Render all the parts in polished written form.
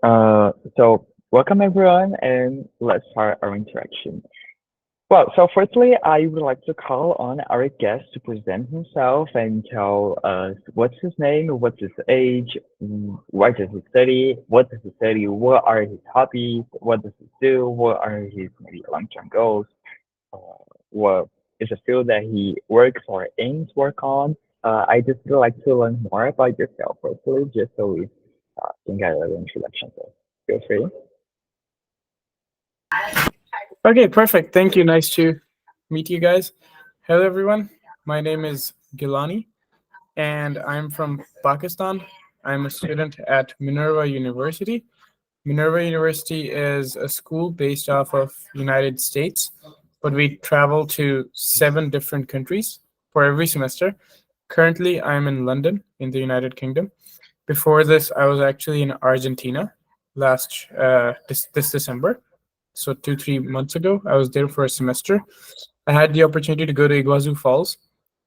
So welcome everyone, and let's start our interaction. Well, so firstly, I would like to call on our guest to present himself and tell us what's his name, what's his age, what does he study, what are his hobbies, what does he do, what are his maybe long-term goals, uh, what is a field that he works or aims work on. I just would like to learn more about yourself firstly, just so we can get a little introduction. So feel free. Okay, perfect. Thank you. Nice to meet you guys. Hello, everyone. My name is Gilani, and I'm from Pakistan. I'm a student at Minerva University. Minerva University is a school based off of United States, but we travel to 7 different countries for every semester. Currently, I'm in London, in the United Kingdom. Before this, I was actually in Argentina this December. So 3 months ago, I was there for a semester. I had the opportunity to go to Iguazu Falls,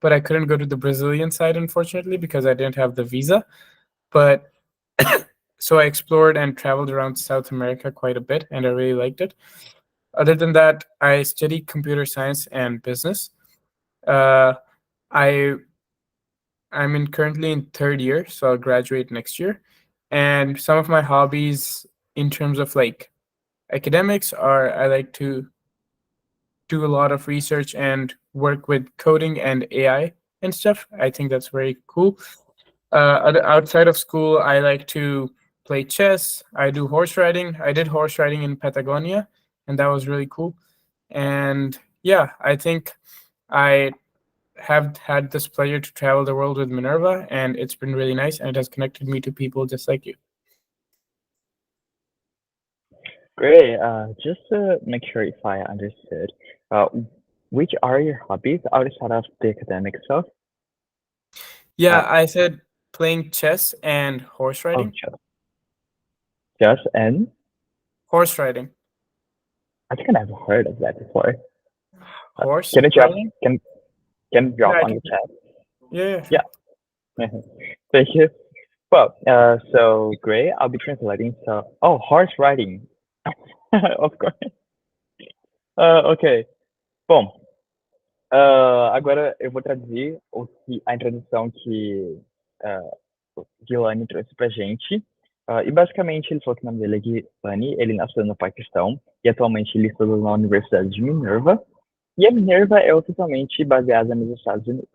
but I couldn't go to the Brazilian side, unfortunately, because I didn't have the visa. But so I explored and traveled around South America quite a bit, and I really liked it. Other than that, I study computer science and business. Uh, I I'm in currently in third year, so I'll graduate next year. And some of my hobbies in terms of like academics are I like to do a lot of research and work with coding and AI and stuff. I think that's very cool. Outside of school, I like to play chess. I do horse riding. I did horse riding in Patagonia, and that was really cool. And yeah, I think I have had this pleasure to travel the world with Minerva, and it's been really nice, and it has connected me to people just like you. Great. Just to make sure if I understood, uh, which are your hobbies outside of the academic stuff? Uh, Yeah, I said playing chess and horse oh, riding. just and Horse riding. I think I never heard of that before. Horse Can you drop? riding? Can you Yeah, drop I on can. the chat? Yeah, sure. Yeah. Thank you. Well, so great. I'll be translating. So, oh, horse riding. Of course. Ok. Bom, agora eu vou traduzir a introdução que o Guilherme trouxe pra gente. E basicamente ele falou que o nome dele é Guilherme, ele nasceu no Paquistão e atualmente ele estuda na Universidade de Minerva. E a Minerva é oficialmente baseada nos Estados Unidos.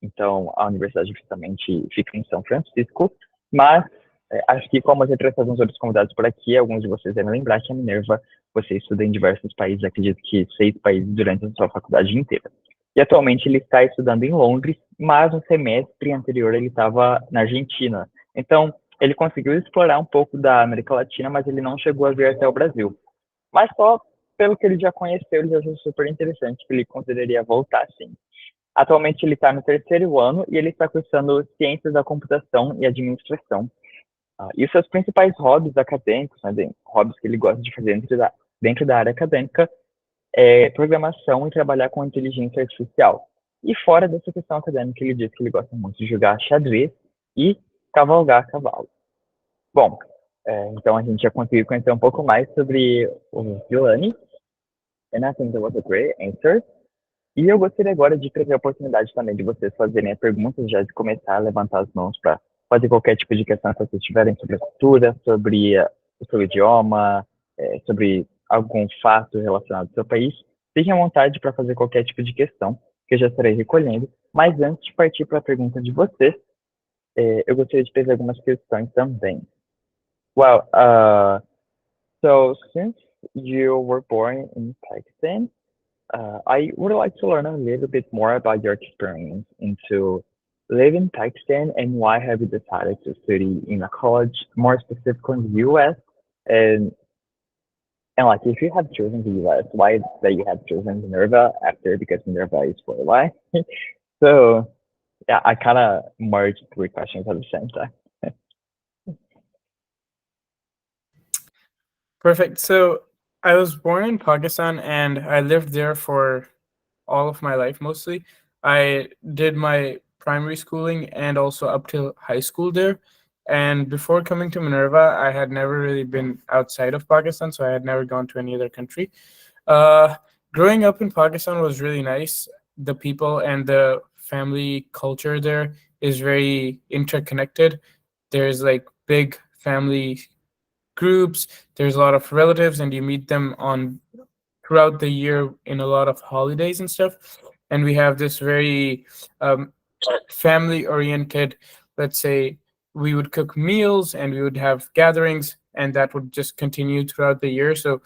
Então a universidade oficialmente fica em São Francisco, mas acho que como eu já trouxe alguns outros convidados por aqui, alguns de vocês devem lembrar que a Minerva você estuda em diversos países, acredito que 6 países durante a sua faculdade inteira. E atualmente ele está estudando em Londres, mas no semestre anterior ele estava na Argentina. Então, ele conseguiu explorar um pouco da América Latina, mas ele não chegou a vir até o Brasil. Mas só pelo que ele já conheceu, ele já achou super interessante que ele consideraria voltar, sim. Atualmente ele está no terceiro ano e ele está cursando Ciências da Computação e Administração. E os seus principais hobbies acadêmicos, né, hobbies que ele gosta de fazer dentro da área acadêmica, programação e trabalhar com inteligência artificial. E fora dessa questão acadêmica, ele diz que ele gosta muito de jogar xadrez e cavalgar a cavalo. Bom, então a gente já conseguiu conhecer um pouco mais sobre o Giuliani, and I think that was a great answer. E eu gostaria agora de trazer a oportunidade também de vocês fazerem as perguntas, já de começar a levantar as mãos para fazer qualquer tipo de questão que vocês tiverem sobre a cultura, sobre o seu idioma, sobre algum fato relacionado ao seu país. Fiquem à vontade para fazer qualquer tipo de questão, que eu já estarei recolhendo. Mas antes de partir para a pergunta de vocês, eu gostaria de fazer algumas questões também. Well, so since you were born in Pakistan, I would like to learn a little bit more about your experience into living in Pakistan and why have you decided to study in a college, more specifically in the US, and and like if you have chosen the US, why that you have chosen Minerva after because Minerva is for why. So yeah, I kind of merged 3 questions at the same time. Perfect. So I was born in Pakistan and I lived there for all of my life mostly. I did my primary schooling and also up till high school there. And before coming to Minerva, I had never really been outside of Pakistan, so I had never gone to any other country. Uh, Growing up in Pakistan was really nice. The people and the family culture there is very interconnected. There's like big family groups. There's a lot of relatives, and you meet them on throughout the year in a lot of holidays and stuff. And we have this very um, family oriented, let's say, we would cook meals and we would have gatherings, and that would just continue throughout the year. So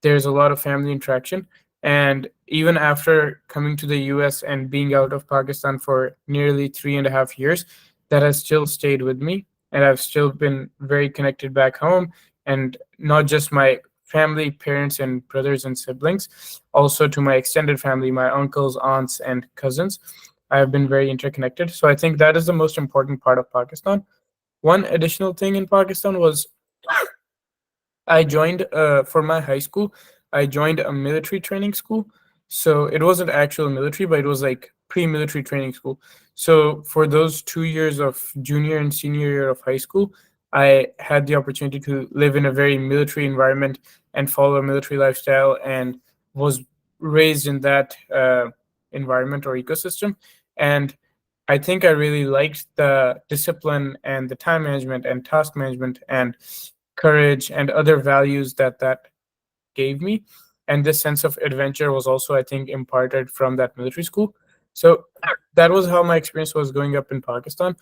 there's a lot of family interaction. And even after coming to the US and being out of Pakistan for nearly 3.5 years, that has still stayed with me. And I've still been very connected back home. And not just my family, parents, and brothers and siblings, also to my extended family, my uncles, aunts, and cousins. I have been very interconnected. So I think that is the most important part of Pakistan. One additional thing in Pakistan was I joined for my high school. I joined a military training school. So it wasn't actual military, but it was like pre-military training school. So for those 2 years of junior and senior year of high school, I had the opportunity to live in a very military environment and follow a military lifestyle, and was raised in that environment or ecosystem. And I think I really liked the discipline and the time management and task management and courage and other values that that gave me. And this sense of adventure was also, I think, imparted from that military school. So that was how my experience was growing up in Pakistan.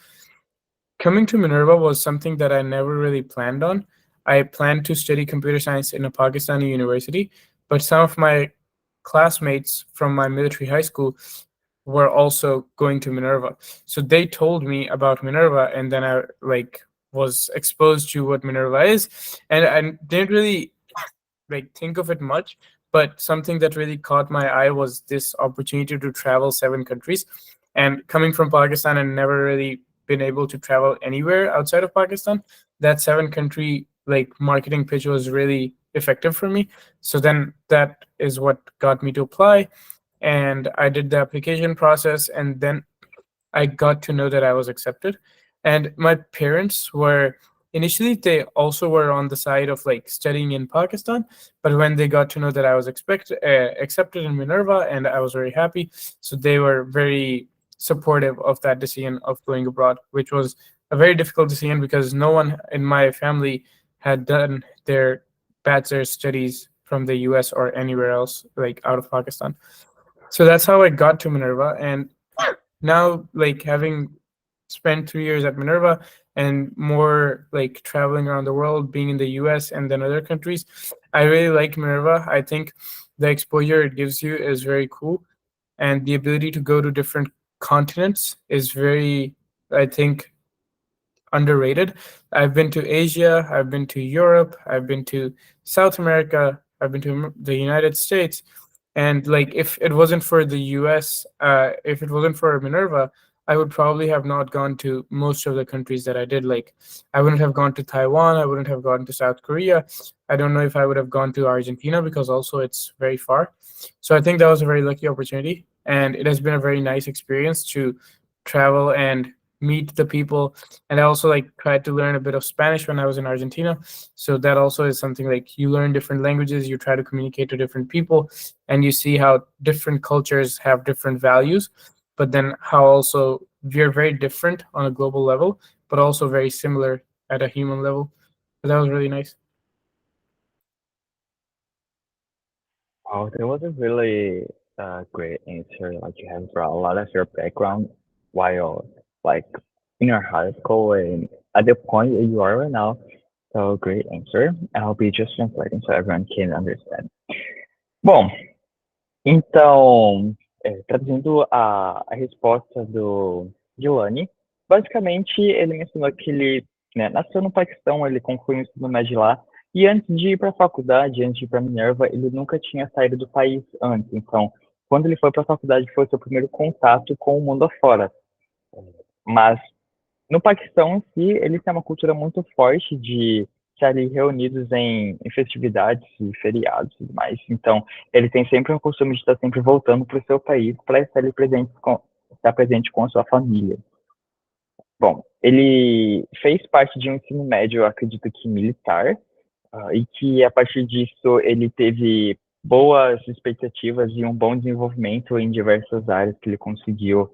Coming to Minerva was something that I never really planned on. I planned to study computer science in a Pakistani university, but some of my classmates from my military high school were also going to Minerva. So they told me about Minerva, and then I like was exposed to what Minerva is, and I didn't really like think of it much. But something that really caught my eye was this opportunity to travel 7 countries. And coming from Pakistan and never really been able to travel anywhere outside of Pakistan, that 7 country like marketing pitch was really effective for me. So then that is what got me to apply, and I did the application process, and then I got to know that I was accepted. And my parents were initially, they also were on the side of like studying in Pakistan, but when they got to know that I was accepted in Minerva, and I was very happy, so they were very supportive of that decision of going abroad, which was a very difficult decision because no one in my family had done their bachelor's studies from the US or anywhere else, like out of Pakistan. So that's how I got to Minerva. And now, like having spent 3 years at Minerva and more like traveling around the world, being in the US and then other countries, I really like Minerva. I think the exposure it gives you is very cool. And the ability to go to different continents is very, I think, underrated. I've been to Asia, I've been to Europe, I've been to South America, I've been to the United States. And like if it wasn't for the US, if it wasn't for Minerva, I would probably have not gone to most of the countries that I did. Like I wouldn't have gone to Taiwan, I wouldn't have gone to South Korea. I don't know if I would have gone to Argentina because also it's very far. So I think that was a very lucky opportunity. And it has been a very nice experience to travel and meet the people. And I also like tried to learn a bit of Spanish when I was in Argentina. So that also is something like you learn different languages, you try to communicate to different people, and you see how different cultures have different values, but then how also we're very different on a global level, but also very similar at a human level. So that was really nice. Oh, that was a really great answer. Like you have brought a lot of your background while like in your high school and at the point that you are right now. So great answer. I'll be just translating so everyone can understand. Bom, então, traduzindo a resposta do Giovanni, basicamente ele mencionou que ele, né, nasceu no Paquistão, ele concluiu o ensino médio lá, e antes de ir para a faculdade, antes de ir para Minerva, ele nunca tinha saído do país antes. Então, quando ele foi para a faculdade, foi o seu primeiro contato com o mundo afora. Mas no Paquistão em si, eles têm uma cultura muito forte de estar ali reunidos em festividades e feriados e tudo mais. Então, ele tem sempre um costume de estar sempre voltando para o seu país para estar ali presente com a sua família. Bom, ele fez parte de um ensino médio, eu acredito que militar, e que a partir disso ele teve boas expectativas e um bom desenvolvimento em diversas áreas que ele conseguiu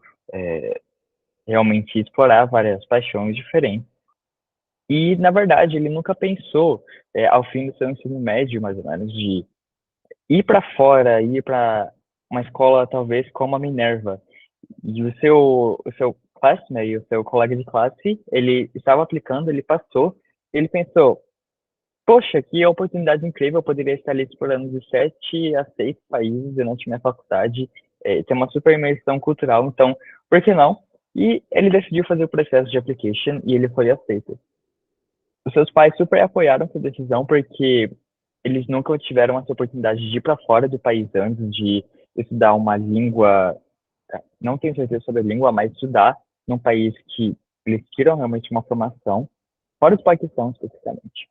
realmente explorar várias paixões diferentes. E, na verdade, ele nunca pensou, ao fim do seu ensino médio, mais ou menos, de ir para fora, ir para uma escola talvez como a Minerva. E o seu classmate, o seu colega de classe, ele estava aplicando, ele passou, ele pensou, poxa, que oportunidade incrível, eu poderia estar ali explorando de 7 a 6 países durante minha faculdade, ter uma super imersão cultural, então, por que não? E ele decidiu fazer o processo de application e ele foi aceito. Os seus pais super apoiaram essa decisão porque eles nunca tiveram essa oportunidade de ir para fora do país antes, de estudar uma língua, não tenho certeza sobre a língua, mas estudar num país que eles tiram realmente uma formação, fora do Paquistão especificamente.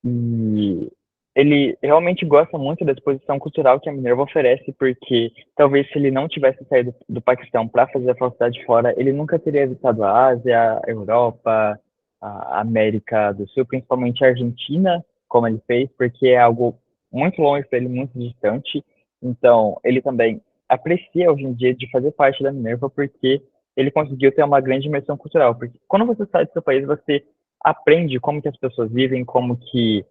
E ele realmente gosta muito da exposição cultural que a Minerva oferece, porque talvez se ele não tivesse saído do Paquistão para fazer a faculdade fora, ele nunca teria visitado a Ásia, a Europa, a América do Sul, principalmente a Argentina, como ele fez, porque é algo muito longe para ele, muito distante. Então, ele também aprecia hoje em dia de fazer parte da Minerva, porque ele conseguiu ter uma grande imersão cultural. Porque quando você sai do seu país, você aprende como que as pessoas vivem, como que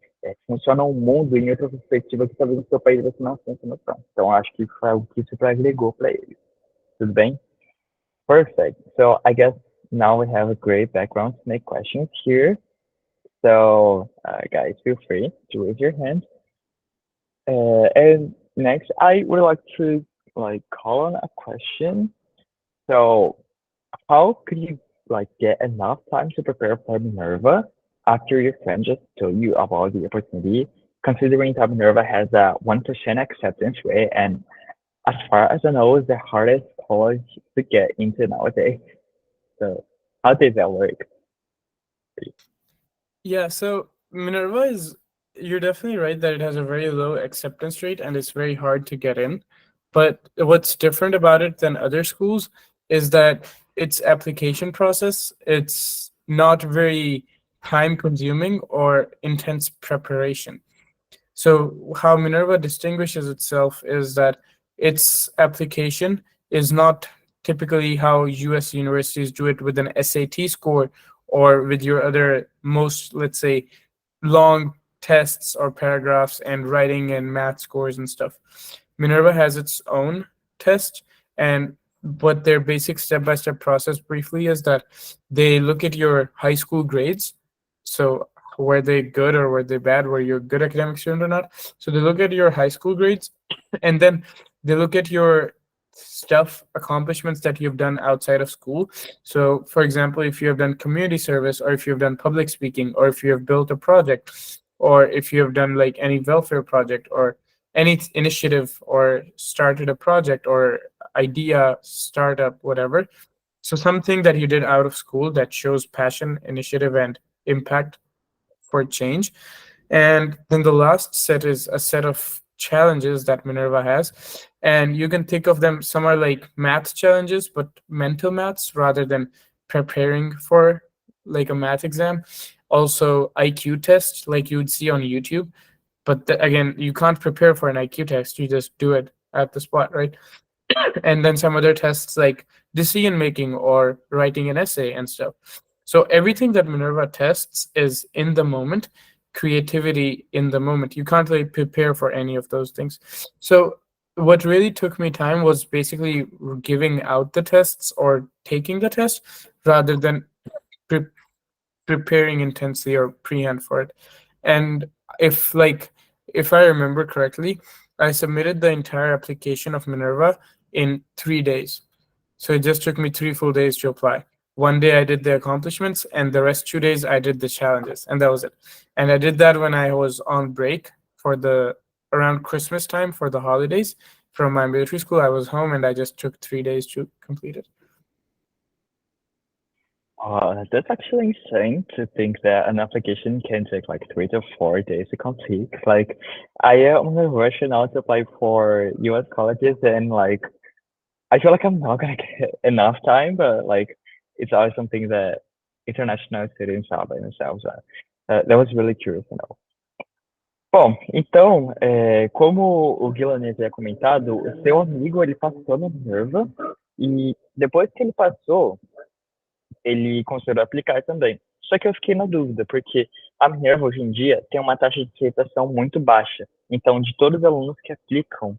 funciona o mundo em outra perspectiva que talvez no seu país você não tenha essa noção. Então, acho que foi algo que super agregou para ele. Tudo bem? Perfect. So, I guess now we have a great background to make questions here. So, guys, feel free to raise your hand. And next, I would like to call on a question. So, how could you get enough time to prepare for Minerva after your friend just told you about the opportunity, considering that Minerva has a 1% acceptance rate and as far as I know is the hardest college to get into nowadays. So how does that work? Yeah, so Minerva is, you're definitely right that it has a very low acceptance rate and it's very hard to get in. But what's different about it than other schools is that its application process, it's not very time consuming or intense preparation. So how Minerva distinguishes itself is that its application is not typically how US universities do it with an SAT score or with your other most, let's say, long tests or paragraphs and writing and math scores and stuff. Minerva has its own test, and what their basic step-by-step process briefly is that they look at your high school grades. So were they good or were they bad? Were you a good academic student or not? So they look at your high school grades, and then they look at your stuff, accomplishments that you've done outside of school. So, for example, if you have done community service, or if you've done public speaking, or if you have built a project, or if you have done like any welfare project or any initiative or started a project or idea, startup, whatever. So something that you did out of school that shows passion, initiative, and impact for change. And then the last set is a set of challenges that Minerva has. And you can think of them, some are like math challenges, but mental maths rather than preparing for like a math exam. Also, IQ tests like you would see on YouTube. But again, you can't prepare for an IQ test, you just do it at the spot, right? And then some other tests like decision making or writing an essay and stuff. So everything that Minerva tests is in the moment, creativity in the moment. You can't really prepare for any of those things. So what really took me time was basically giving out the tests or taking the test rather than pre- preparing intensely or prehand for it. And if I remember correctly, I submitted the entire application of Minerva in 3 days. So it just took me 3 full days to apply. One day I did the accomplishments, and the rest 2 days I did the challenges, and that was it. And I did that when I was on break for the around Christmas time for the holidays from my military school. I was home, and I just took 3 days to complete it. That's actually insane to think that an application can take like 3 to 4 days to complete. Like, I am on a rush now to apply for US colleges, and like, I feel like I'm not gonna get enough time, but like, it's always something that international students have by themselves. That was really curious to know. Bom, então, como o Guilherme havia comentado, o seu amigo ele passou na Minerva e depois que ele passou, ele considerou aplicar também. Só que eu fiquei na dúvida, porque a Minerva hoje em dia tem uma taxa de aceitação muito baixa. Então, de todos os alunos que aplicam,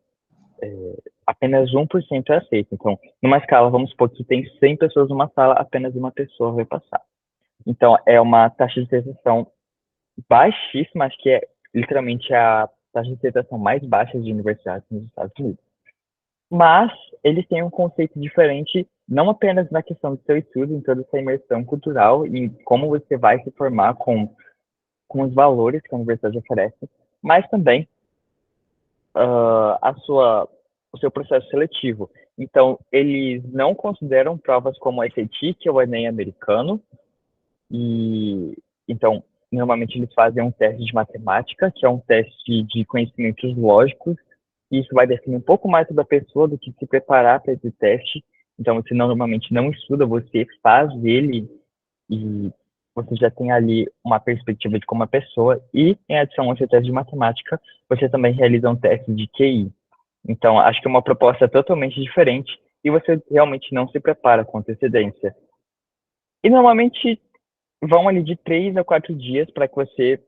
apenas 1% é aceito. Então, numa escala, vamos supor que tem 100 pessoas numa sala, apenas uma pessoa vai passar. Então, é uma taxa de aceitação baixíssima, acho que é literalmente a taxa de aceitação mais baixa de universidades nos Estados Unidos. Mas eles têm um conceito diferente, não apenas na questão do seu estudo, em toda essa imersão cultural e como você vai se formar com os valores que a universidade oferece, mas também o seu processo seletivo. Então, eles não consideram provas como o SAT, que é o Enem americano, e então, normalmente eles fazem um teste de matemática, que é um teste de conhecimentos lógicos, e isso vai definir um pouco mais sobre a pessoa do que se preparar para esse teste. Então, você normalmente não estuda, você faz ele e você já tem ali uma perspectiva de como a pessoa, e em adição a esse teste de matemática, você também realiza um teste de QI. Então, acho que é uma proposta totalmente diferente e você realmente não se prepara com antecedência. E normalmente vão ali de 3 a 4 dias para que você,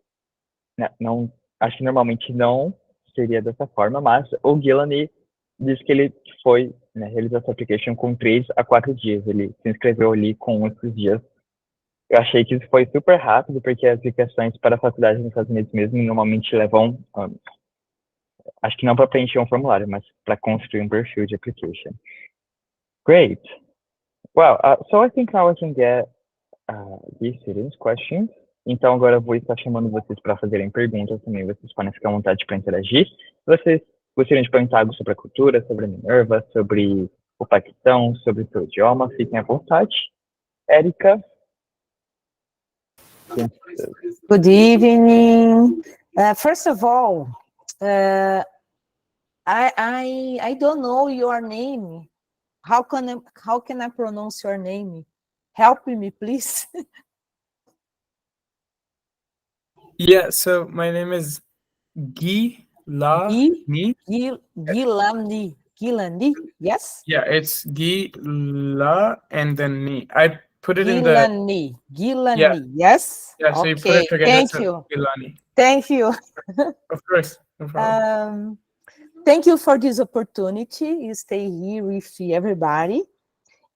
não, acho que normalmente não seria dessa forma, mas o Guilherme disse que ele foi, realizar essa application com 3 a 4 dias, ele se inscreveu ali com esses dias. Eu achei que isso foi super rápido, porque as aplicações para a faculdade nos Estados Unidos mesmo normalmente levam, acho que não para preencher um formulário, mas para construir um perfil de application. Great. Well, so I think now I can get these students' questions. Então, agora eu vou estar chamando vocês para fazerem perguntas também. Vocês podem ficar à vontade para interagir. Vocês gostariam de perguntar algo sobre a cultura, sobre a Minerva, sobre o Paquistão, sobre o seu idioma, fiquem à vontade. Érica? Good evening. First of all, I don't know your name. How can I pronounce your name? Help me, please. Yeah, so my name is Gilani. Gilani, yes? Yeah, it's Gila and then Ni. I put it in the... Gilani, Yeah. yes? Yeah, so you put Okay, it together. thank So you. Gilani. Thank you. Of course, no problem. Thank you for this opportunity. You stay here with everybody.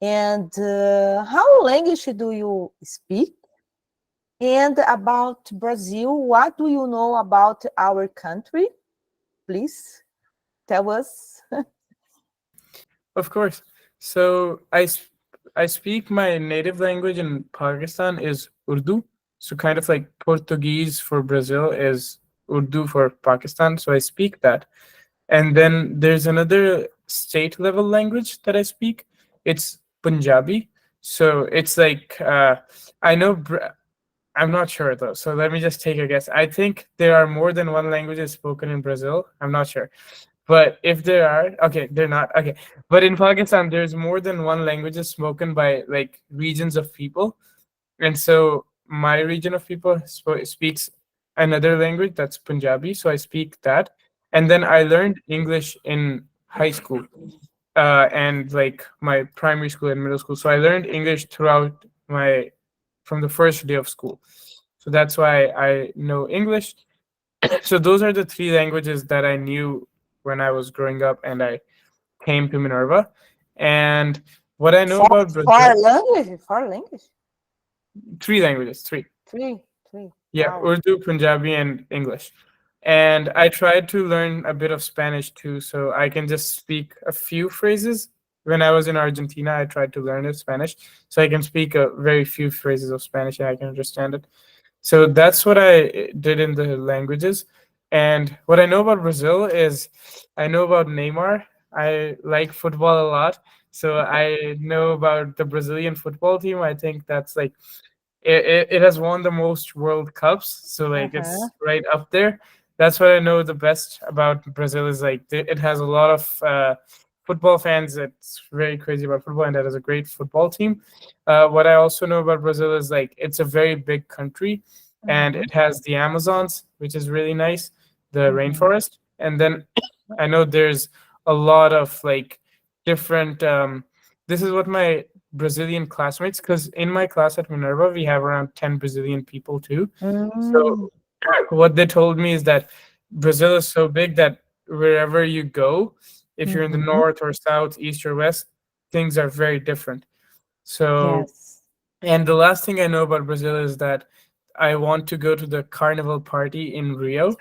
And how language do you speak? And about Brazil, what do you know about our country? Please tell us. Of course. So I speak my native language in Pakistan is Urdu. So kind of like Portuguese for Brazil is Urdu for Pakistan. So I speak that. And then there's another state level language that I speak. It's Punjabi. So it's like, I know, I'm not sure though. So let me just take a guess. I think there are more than one language spoken in Brazil. I'm not sure. But if there are, okay, they're not. Okay. But in Pakistan, there's more than one language spoken by like regions of people. And so my region of people speaks another language that's Punjabi. So I speak that. And then I learned English in high school and like my primary school and middle school. So I learned English throughout from the first day of school. So that's why I know English. So those are the 3 languages that I knew when I was growing up and I came to Minerva. And what I know about Brazil... 4 language? 3 languages, 3. 3. Yeah, Wow. Urdu, Punjabi, and English. And I tried to learn a bit of Spanish too, so I can just speak a few phrases. When I was in Argentina, I tried to learn Spanish, so I can speak a very few phrases of Spanish and I can understand it. So that's what I did in the languages. And what I know about Brazil is I know about Neymar. I like football a lot. So I know about the Brazilian football team. I think that's like, it has won the most World Cups. So like it's right up there. That's what I know the best about Brazil is like it has a lot of football fans that's very crazy about football and that is a great football team. What I also know about Brazil is like it's a very big country and Mhm. it has the Amazons, which is really nice, the Mhm. rainforest. And then I know there's a lot of like different this is what my Brazilian classmates, because in my class at Minerva we have around 10 Brazilian people too. Mm. So what they told me is that Brazil is so big that wherever you go, if you're in the Mhm. north or south, east or west, things are very different. So, Yes. and the last thing I know about Brazil is that I want to go to the carnival party in Rio,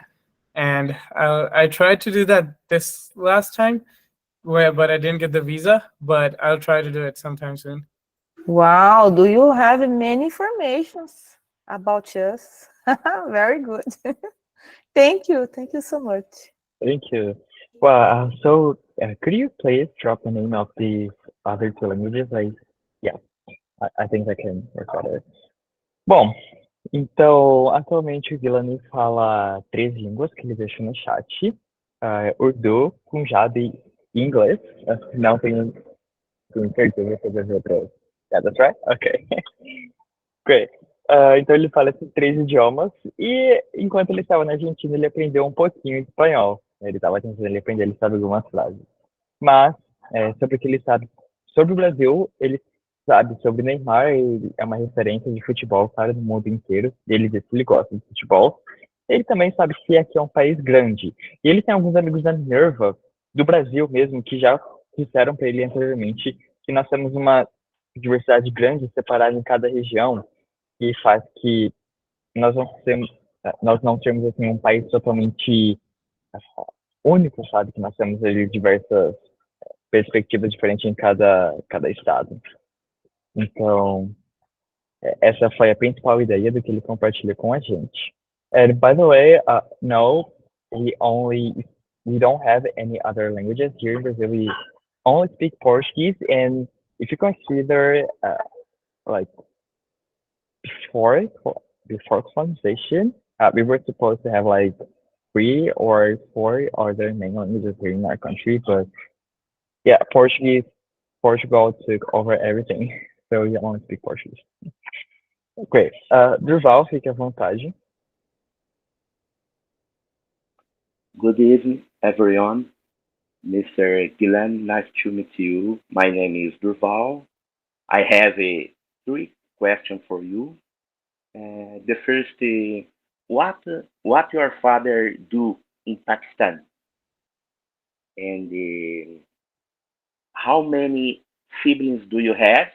and I tried to do that this last time, but I didn't get the visa. But I'll try to do it sometime soon. Wow, do you have many informations about us? Very good. Thank you. Thank you so much. Thank you. Well, could you please drop the name of the other two languages? Yeah, I think I can record it. Bom, então, atualmente o Guilherme fala três línguas que ele deixou no chat. Urdu, Punjabi e inglês. Não tenho certeza sobre as outras. Yeah, that's right? Okay. Great. Então ele fala esses três idiomas e enquanto ele estava na Argentina ele aprendeu um pouquinho de espanhol. Ele estava tentando aprender, ele sabe algumas frases. Mas sobre o que ele sabe sobre o Brasil, ele sabe sobre Neymar, ele é uma referência de futebol para o mundo inteiro. Ele diz que ele gosta de futebol. Ele também sabe que aqui é um país grande. E ele tem alguns amigos da Minerva, do Brasil mesmo, que já disseram para ele anteriormente que nós temos uma diversidade grande separada em cada região que faz que nós não temos, nós não temos assim um país totalmente único, sabe? Que nós temos ali diversas perspectivas diferentes em cada estado. Então, essa foi a principal ideia do que ele compartilha com a gente. And by the way, no, we don't have any other languages here in Brazil. We only speak Portuguese, and if you consider like before before colonization, we were supposed to have like 3 or 4 other main languages here in our country, but yeah, Portugal took over everything, so we only speak Portuguese. Great. Durval, fique à vontade. Good evening, everyone. Mr. Gillen, nice to meet you. My name is Durval. I have a 3 questions for you. The first, what your father do in Pakistan, and how many siblings do you have,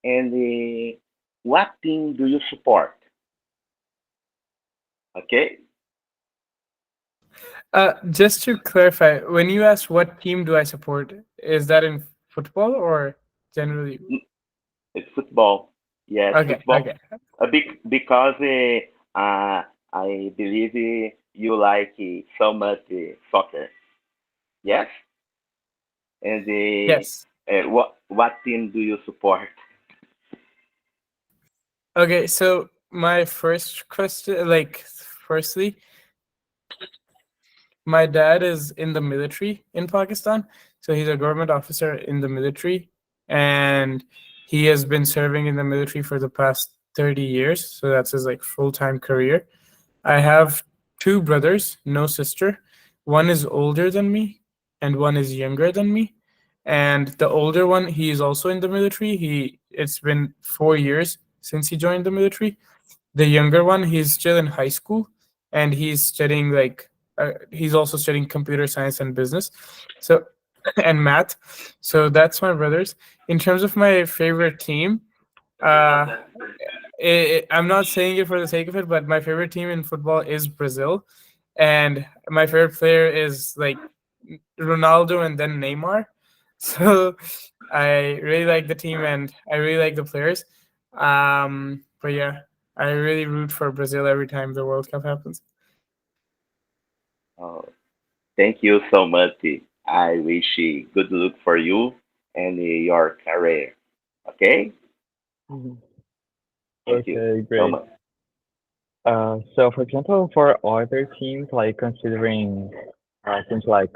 and what team do you support? Okay. Just to clarify, when you ask what team do I support, is that in football or generally? It's football. Yes, Okay, football. okay. A big because I believe you like so much soccer. Yes, and Yes. what team do you support? Okay, so my first question, like, firstly, my dad is in the military in Pakistan. So he's a government officer in the military, and he has been serving in the military for the past 30 years. So that's his like full-time career. I have 2 brothers, no sister. One is older than me, and one is younger than me. And the older one, he is also in the military. It's been 4 years since he joined the military. The younger one, he's still in high school, and he's studying like he's also studying computer science and business, so and math. So that's my brothers. In terms of my favorite team, uh, I'm not saying it for the sake of it, but my favorite team in football is Brazil, and my favorite player is like Ronaldo and then Neymar. So I really like the team and I really like the players. But yeah, I really root for Brazil every time the World Cup happens. Oh, thank you so much. I wish good luck for you and your career. Okay, Mhm. thank you Okay, so great. much. So for example, for other teams, like considering things like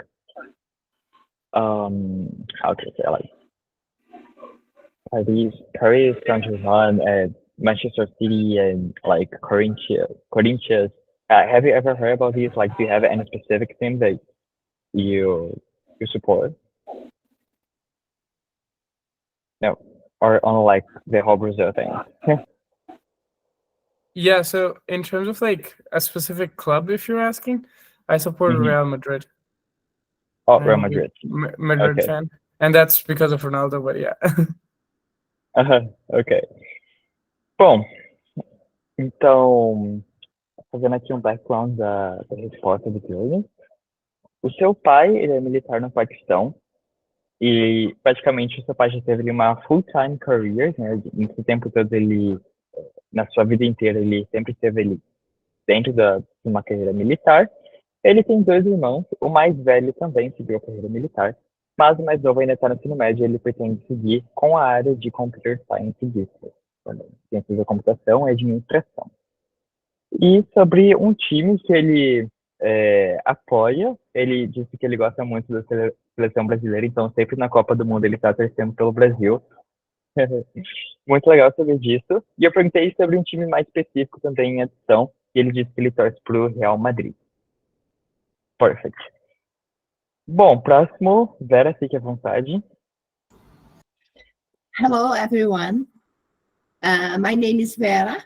how to say, like, these Paris, Saint-Germain, and Manchester City, and like Corinthians. Have you ever heard about these? Like, do you have any specific team that you support? No, or on like the whole Brazil thing? Yeah, so in terms of like a specific club, if you're asking, I support Mhm. Real Madrid. Oh, Real I'm a big Madrid. Madrid Okay. fan, and that's because of Ronaldo. But yeah, Ok. Bom, então, fazendo aqui um background da resposta do Guilherme. O seu pai, ele é militar no Paquistão, e praticamente o seu pai já teve ali uma full-time career, né? Nesse tempo todo ele, na sua vida inteira, ele sempre esteve ali dentro de uma carreira militar. Ele tem dois irmãos, o mais velho também seguiu a carreira militar, mas o mais novo ainda está no ensino médio e ele pretende seguir com a área de Computer Science Business, também, ciências da computação e administração. E sobre um time que ele apoia, ele disse que ele gosta muito da seleção brasileira, então sempre na Copa do Mundo ele está torcendo pelo Brasil. Muito legal saber disso. E eu perguntei sobre um time mais específico também em adição, e ele disse que ele torce para o Real Madrid. Perfect. Bom, próximo, Vera, fique à vontade. Hello, everyone. My name is Vera.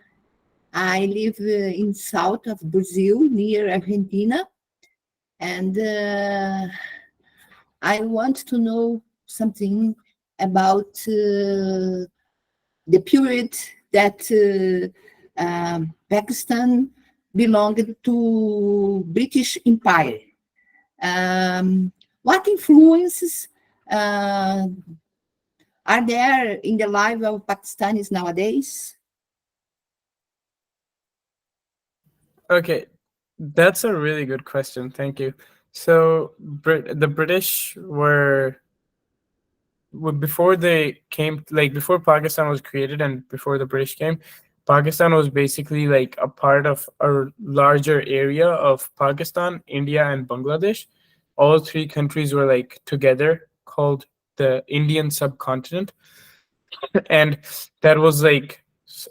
I live in south of Brazil, near Argentina, and I want to know something about the period that Pakistan belonged to British Empire. What influences are there in the life of Pakistanis nowadays? okay, that's a really good question. Thank you. So the British were before they came, like before Pakistan was created and before the British came, Pakistan was basically like a part of a larger area of Pakistan, India, and Bangladesh. All three countries were like together called the Indian subcontinent. And that was like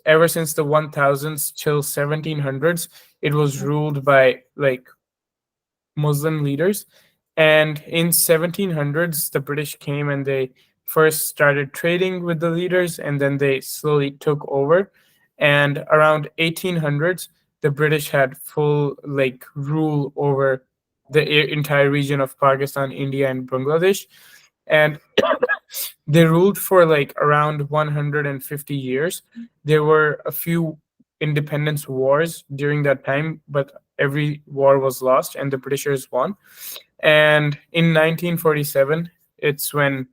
ever since the 1000s till 1700s, it was ruled by like Muslim leaders. And in 1700s, the British came and they first started trading with the leaders, and then they slowly took over. And around 1800s, the British had full like rule over the entire region of Pakistan, India, and Bangladesh. And they ruled for like around 150 years. There were a few independence wars during that time, but every war was lost and the Britishers won. And in 1947, it's when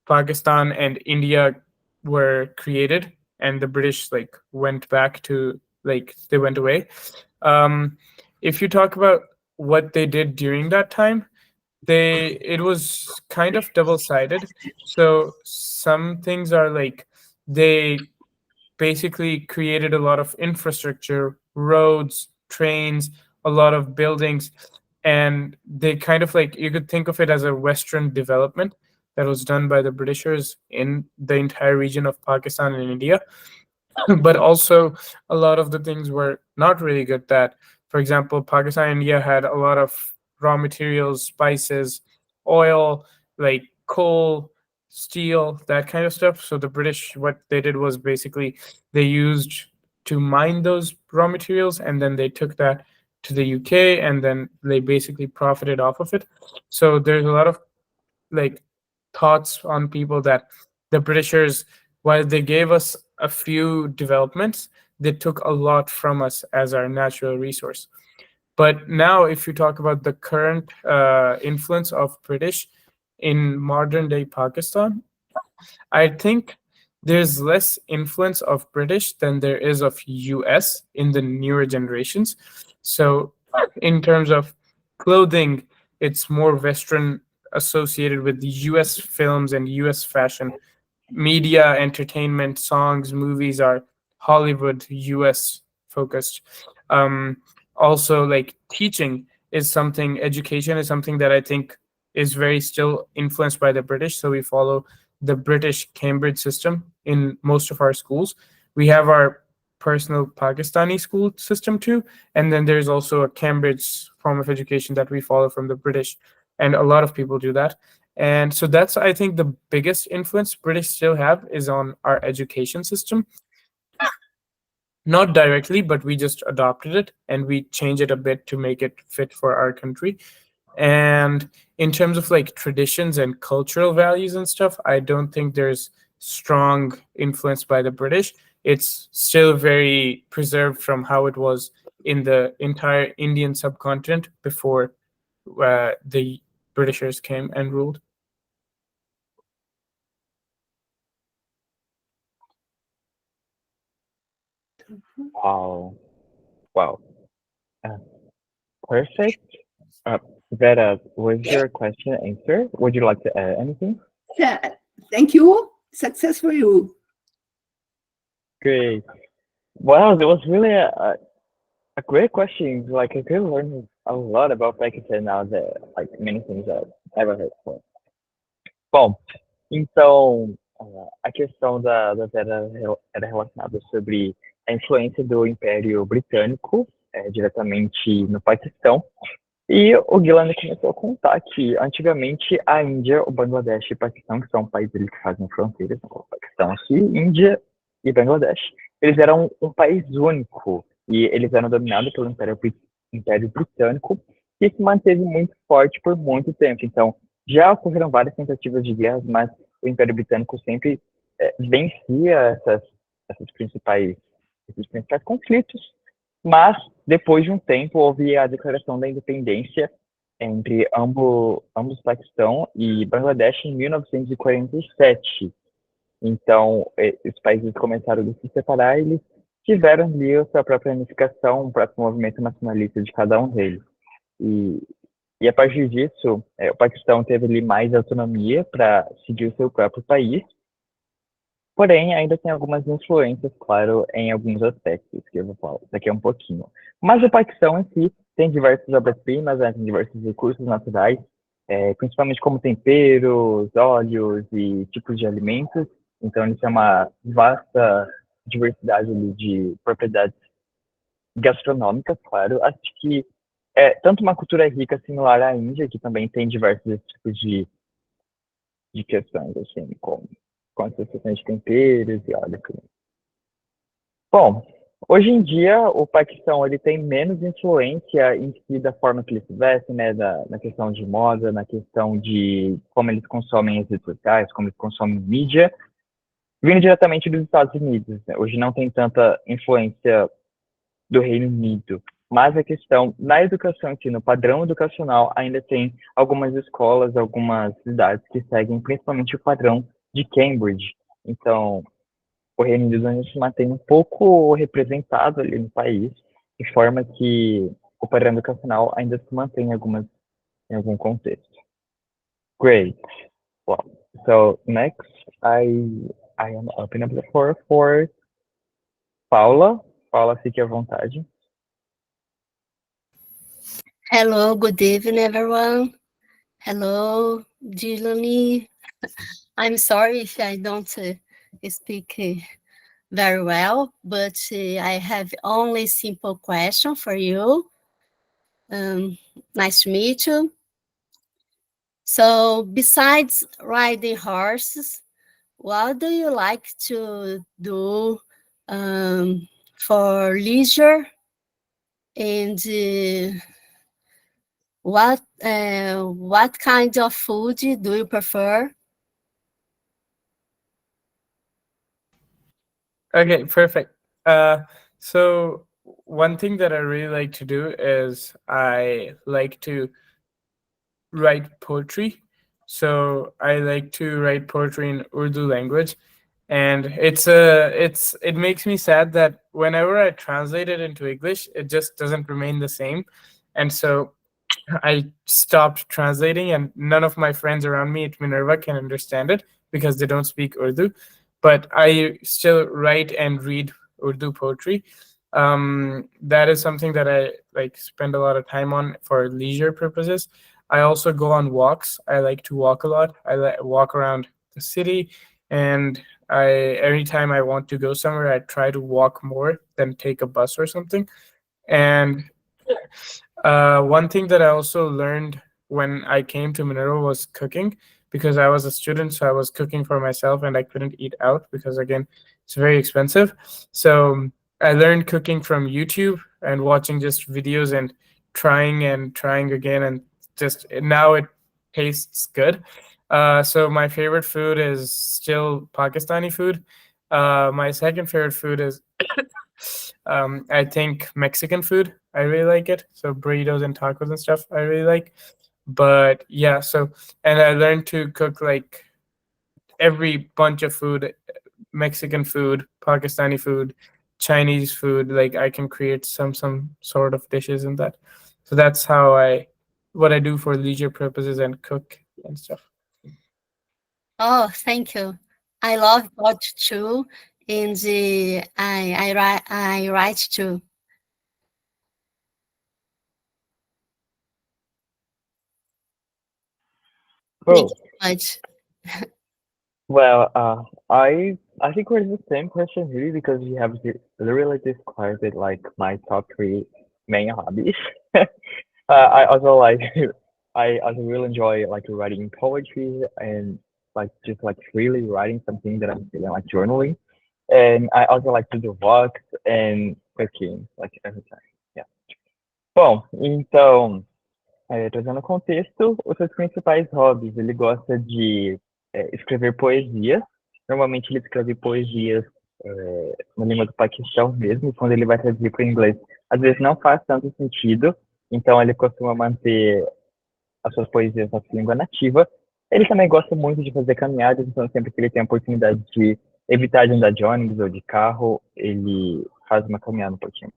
Pakistan and India were created, and the British like went back to like they went away. If you talk about what they did during that time, it was kind of double-sided. So some things are like they basically created a lot of infrastructure, roads, trains, a lot of buildings, and they kind of like you could think of it as a Western development that was done by the Britishers in the entire region of Pakistan and India. But also a lot of the things were not really good. That, for example, Pakistan and India had a lot of raw materials, spices, oil, like coal, steel, that kind of stuff. So the British, what they did was basically they used to mine those raw materials, and then they took that to the UK, and then they basically profited off of it. So there's a lot of like thoughts on people that the Britishers, while they gave us a few developments, they took a lot from us as our natural resource. But now, if you talk about the current influence of British in modern day Pakistan, I think there's less influence of British than there is of US in the newer generations. So in terms of clothing, it's more Western associated with the US films and US fashion. Media, entertainment, songs, movies are Hollywood, US focused. Also, like teaching is something, education is something that I think is very still influenced by the British. So we follow the British Cambridge system in most of our schools. We have our personal Pakistani school system too. And then there's also a Cambridge form of education that we follow from the British. And a lot of people do that. And so that's, I think, the biggest influence British still have is on our education system. Not directly, but we just adopted it and we change it a bit to make it fit for our country. And in terms of like traditions and cultural values and stuff, I don't think there's strong influence by the British. It's still very preserved from how it was in the entire Indian subcontinent before the Britishers came and ruled. Wow. Wow. Uh, Perfect. Vera, was your question answered? Would you like to add anything? Yeah, thank you. Success for you. Great. Wow, that was really a great question. Like I could learn a lot about Pakistan now that like many things that I've ever heard before. Bom, então a questão da Vera era relacionada sobre a influência do Império Britânico diretamente no Paquistão. E o Guilherme começou a contar que antigamente a Índia, o Bangladesh e o Paquistão, que são países que fazem fronteiras com o Paquistão aqui, Índia e Bangladesh, eles eram um país único e eles eram dominados pelo Império Britânico e se manteve muito forte por muito tempo. Então, já ocorreram várias tentativas de guerras, mas o Império Britânico sempre vencia esses principais conflitos. Mas, depois de um tempo, houve a declaração da independência entre ambos Paquistão e Bangladesh em 1947. Então, os países começaram a se separar e eles tiveram ali a sua própria unificação, o próprio movimento nacionalista de cada um deles. E a partir disso, o Paquistão teve ali mais autonomia para seguir o seu próprio país, porém ainda tem algumas influências, claro, em alguns aspectos, que eu vou falar daqui a um pouquinho. Mas o Paquistão em si tem diversas obras-primas, tem diversos recursos naturais, principalmente como temperos, óleos e tipos de alimentos. Então, ele tem uma vasta diversidade ali de propriedades gastronômicas, claro. Acho que é tanto uma cultura rica similar à Índia, que também tem diversos tipos de questões, assim, como com associações de temperos e óleos. Bom, hoje em dia, o Paquistão ele tem menos influência em si da forma que eles se vestem, né, na questão de moda, na questão de como eles consomem as redes sociais, como eles consomem mídia, vindo diretamente dos Estados Unidos. Né? Hoje não tem tanta influência do Reino Unido, mas a questão na educação, aqui, no padrão educacional, ainda tem algumas escolas, algumas cidades que seguem principalmente o padrão de Cambridge. Então, o Reino Unido ainda se mantém um pouco representado ali no país, de forma que o padrão educacional ainda se mantém em algum contexto. Great. Well, so next, I am opening up the floor for Paula. Paula, fique à vontade. Hello, good evening, everyone. Hello, Dylan. I'm sorry if I don't speak very well, but I have only simple question for you. Nice to meet you. So, besides riding horses, what do you like to do for leisure? And what kind of food do you prefer? Okay, perfect. So one thing that I really like to do is I like to write poetry. So I like to write poetry in Urdu language, and it makes me sad that whenever I translate it into English, it just doesn't remain the same, and so I stopped translating, and none of my friends around me at Minerva can understand it because they don't speak Urdu. But I still write and read Urdu poetry. That is something that I like spend a lot of time on for leisure purposes. I also go on walks. I like to walk a lot. Walk around the city, and every time I want to go somewhere, I try to walk more than take a bus or something. And one thing that I also learned when I came to Minerva was cooking, because I was a student, so I was cooking for myself and I couldn't eat out because, again, it's very expensive. So I learned cooking from YouTube and watching just videos and trying again, and just now it tastes good. So my favorite food is still Pakistani food. My second favorite food is I think Mexican food. I really like it. So burritos and tacos and stuff I really like. But yeah, so and I learned to cook like every bunch of food, Mexican food, Pakistani food, Chinese food. Like I can create some sort of dishes in that. So that's how I what I do for leisure purposes and cook and stuff. Oh, thank you. I love God too, and I write too. Thank Oh, you so much. well, I think we're the same person really because we have literally described it like my top three main hobbies. I also like I also really enjoy like writing poetry and like just like really writing something that I'm feeling like journaling. And I also like to do walks and cooking like every time. Yeah. Bom, então, trazendo contexto, os seus principais hobbies, ele gosta de escrever poesias. Normalmente ele escreve poesias na língua do Paquistão mesmo, quando ele vai traduzir para o inglês, às vezes não faz tanto sentido, então ele costuma manter as suas poesias na sua língua nativa. Ele também gosta muito de fazer caminhadas, então sempre que ele tem a oportunidade de evitar de andar de ônibus ou de carro, ele faz uma caminhada um pouquinho.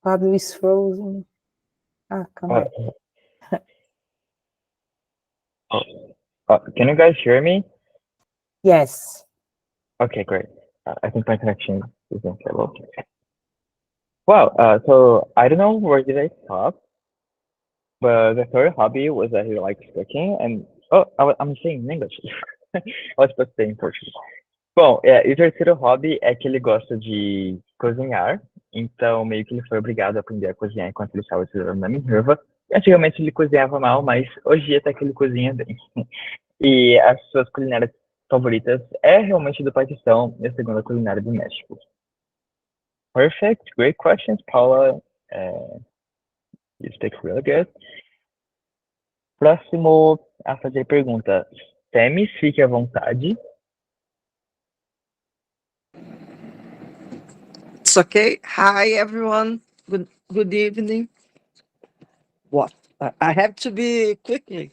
Fabio is frozen. Come on. Can you guys hear me? Yes. Okay, great. I think my connection isn't stable. Well, so I don't know where did I stop, but the third hobby was that he likes cooking, and I'm saying in English. I was supposed to say in Portuguese. Bom, e o terceiro hobby é que ele gosta de cozinhar, então meio que ele foi obrigado a aprender a cozinhar enquanto ele estava estudando na Minerva. E antigamente ele cozinhava mal, mas hoje em dia até que ele cozinha bem. E as suas culinárias favoritas é realmente do Paquistão e a segunda culinária do México. Perfect, great questions, Paula. You speak really good. Próximo a fazer pergunta. Temis, fique à vontade. It's okay. Hi, everyone. Good evening. What? I have to be quickly.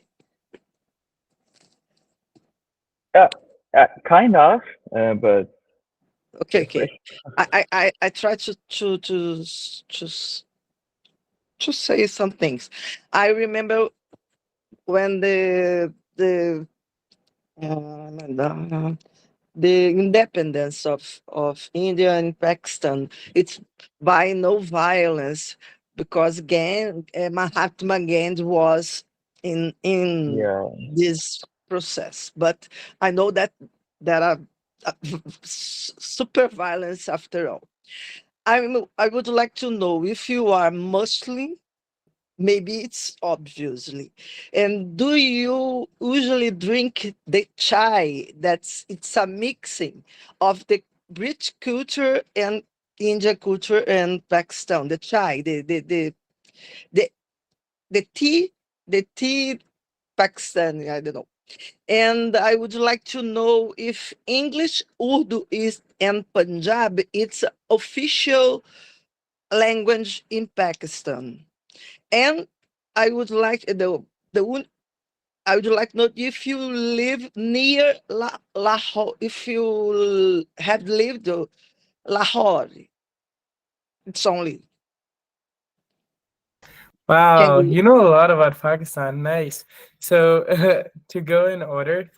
Kind of, but Okay. I try to say some things. I remember when the independence of India and Pakistan. It's by no violence, because Mahatma Gandhi was in yeah. this process. But I know that there are super violence after all. I would like to know if you are Muslim. Maybe it's obviously. And do you usually drink the chai? It's a mixing of the British culture and India culture and Pakistan. The chai, the the tea Pakistani, I don't know. And I would like to know if English, Urdu is and Punjab, it's official language in Pakistan. And I would like I would like to know if you live near Lahore, if you have lived Lahore. It's only. Can Wow, you? you know a lot about Pakistan. Nice. So to go in order,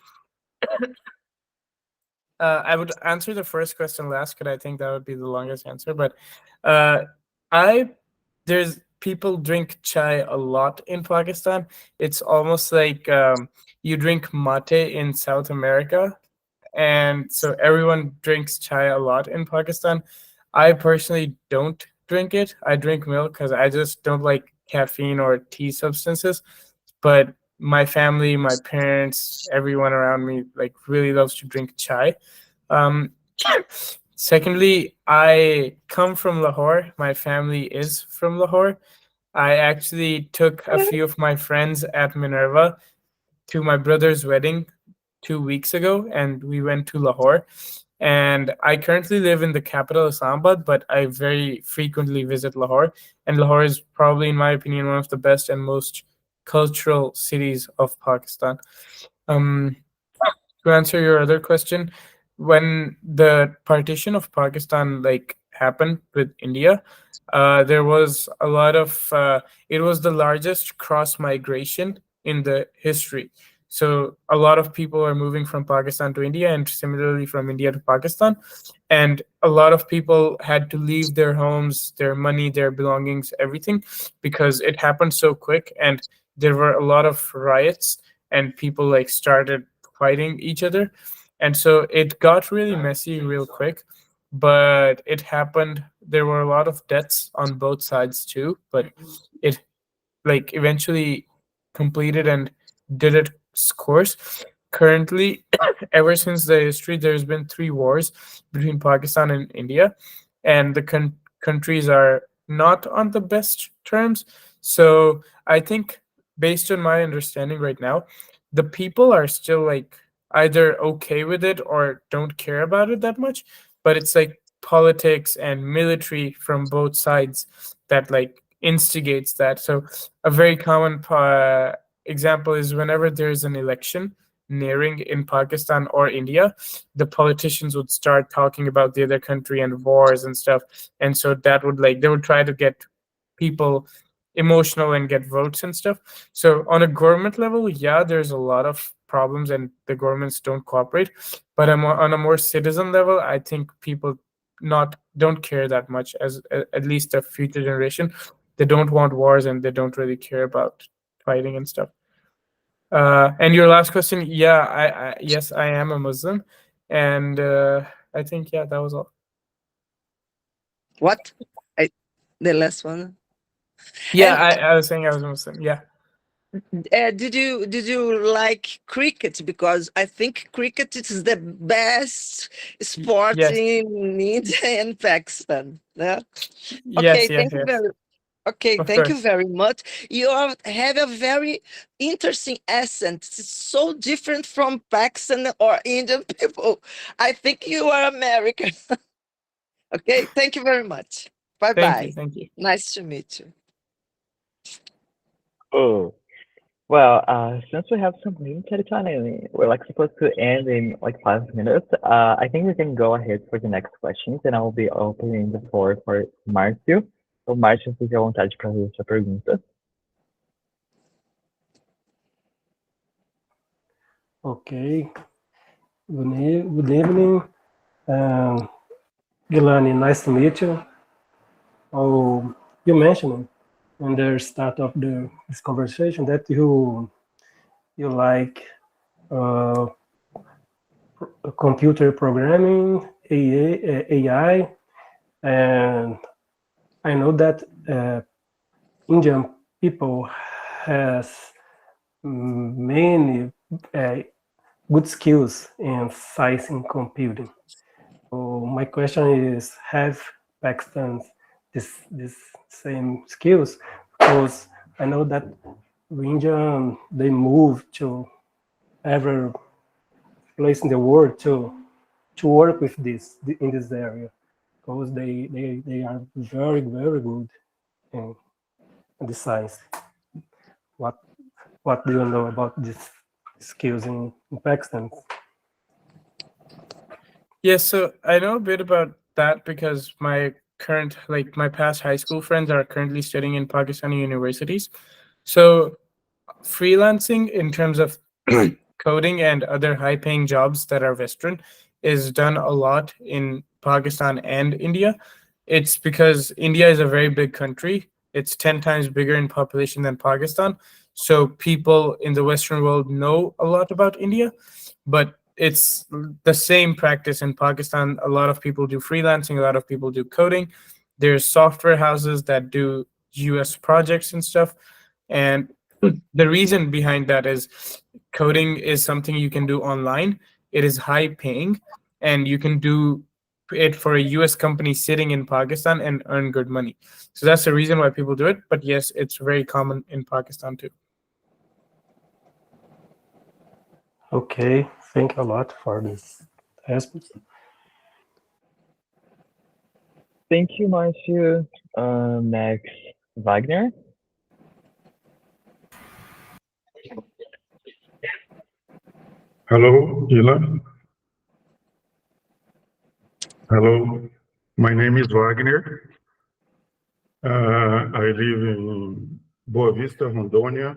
I would answer the first question last because I think that would be the longest answer. But uh, I there's people drink chai a lot in Pakistan. It's almost like you drink mate in South America, and so everyone drinks chai a lot in Pakistan. I personally don't drink it. I drink milk because I just don't like caffeine or tea substances. But my family, my parents, everyone around me, like really loves to drink chai. Um, Secondly, I come from Lahore. My family is from Lahore. I actually took a few of my friends at Minerva to my brother's wedding 2 weeks ago, and we went to Lahore. And I currently live in the capital, Islamabad, but I very frequently visit Lahore. And Lahore is probably, in my opinion, one of the best and most cultural cities of Pakistan. Um, to answer your other question, when the partition of Pakistan like happened with India, there was a lot of it was the largest cross migration in the history. So a lot of people are moving from Pakistan to India, and similarly from India to Pakistan. And a lot of people had to leave their homes, their money, their belongings, everything, because it happened so quick, and there were a lot of riots, and people like started fighting each other. And so it got really messy real quick, but it happened. There were a lot of deaths on both sides too, but it like eventually completed and did its course. Currently, ever since the history, there's been 3 wars between Pakistan and India, and the countries are not on the best terms. So I think, based on my understanding right now, the people are still like either okay with it or don't care about it that much. But it's like politics and military from both sides that like instigates that. So a very common example is whenever there's an election nearing in Pakistan or India, the politicians would start talking about the other country and wars and stuff. And so that would like, they would try to get people emotional and get votes and stuff. So on a government level, yeah, there's a lot of problems and the governments don't cooperate. But on a more citizen level, I think people not don't care that much, as at least the future generation. They don't want wars and they don't really care about fighting and stuff. And your last question, yeah, I yes, I am a Muslim, and I think yeah, that was all. What? I, the last one. Yeah, And I was saying I was a Muslim. Yeah. did you like cricket? Because I think cricket is the best sport Yes. in India and Pakistan. Yeah. Okay. Yes. Yes. Yes. Okay. Of Thank you course. very much. Have a very interesting accent. It's so different from Pakistan or Indian people. I think you are American. Okay. Thank you very much. Bye Thank you. bye. Thank you. Nice to meet you. Oh, well, since we have some limited time, and we're like supposed to end in like 5 minutes, I think we can go ahead for the next questions, and I will be opening the floor for Márcio. Então, Márcio, fique à vontade para fazer sua pergunta. Okay. Good evening. Gilani, nice to meet you. Oh, you mentioned in the start of this conversation that you like computer programming, AI, and I know that Indian people has many good skills in science and computing. So my question is, have Pakistan this same skills? Because I know that India, they move to every place in the world to work with this in this area, because they are very good in the science. What do you know about these skills in Pakistan? Yes, so I know a bit about that because my current, like my past high school friends are currently studying in Pakistani universities. So freelancing in terms of coding and other high paying jobs that are Western is done a lot in Pakistan and India. It's because India is a very big country. It's 10 times bigger in population than Pakistan. So people in the Western world know a lot about India, but it's the same practice in Pakistan. A lot of people do freelancing, a lot of people do coding. There's software houses that do US projects and stuff. And the reason behind that is coding is something you can do online. It is high paying, and you can do it for a US company sitting in Pakistan and earn good money. So that's the reason why people do it. But yes, it's very common in Pakistan too. Okay, thank you a lot for this answer. Thank you, Marcio. Next, Wagner. Hello, Dylan. Hello, my name is Wagner. I live in Boa Vista, Rondônia,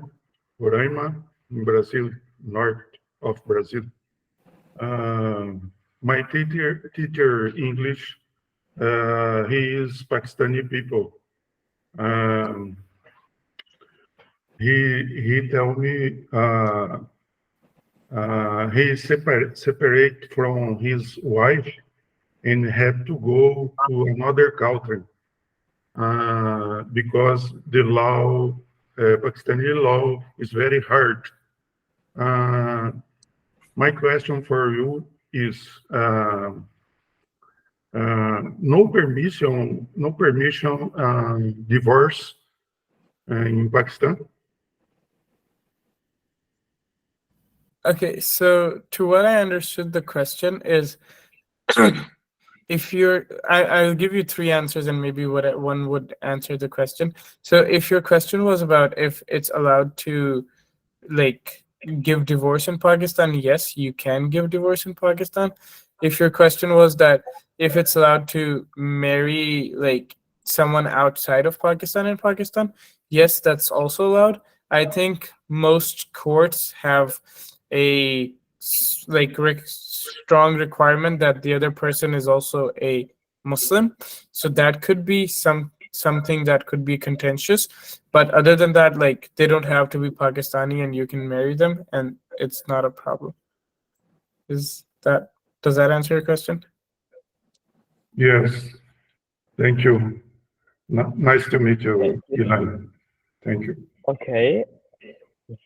Roraima, in Brazil, north of Brazil. My teacher English, he is Pakistani people. He tell me he separate from his wife and had to go to another country because the law, Pakistani law, is very hard. My question for you is no permission divorce in Pakistan? Okay, so to what I understood, the question is if you're, I'll give you three answers and maybe one would answer the question. So if your question was about if it's allowed to like give divorce in Pakistan, yes, you can give divorce in Pakistan. If your question was that if it's allowed to marry like someone outside of Pakistan in Pakistan, yes, that's also allowed. I think most courts have a strong requirement that the other person is also a Muslim. So that could be something that could be contentious. But other than that, like they don't have to be Pakistani and you can marry them and it's not a problem. Does that answer your question? Yes. Thank you. Nice to meet you, Ilan. Thank you. Okay.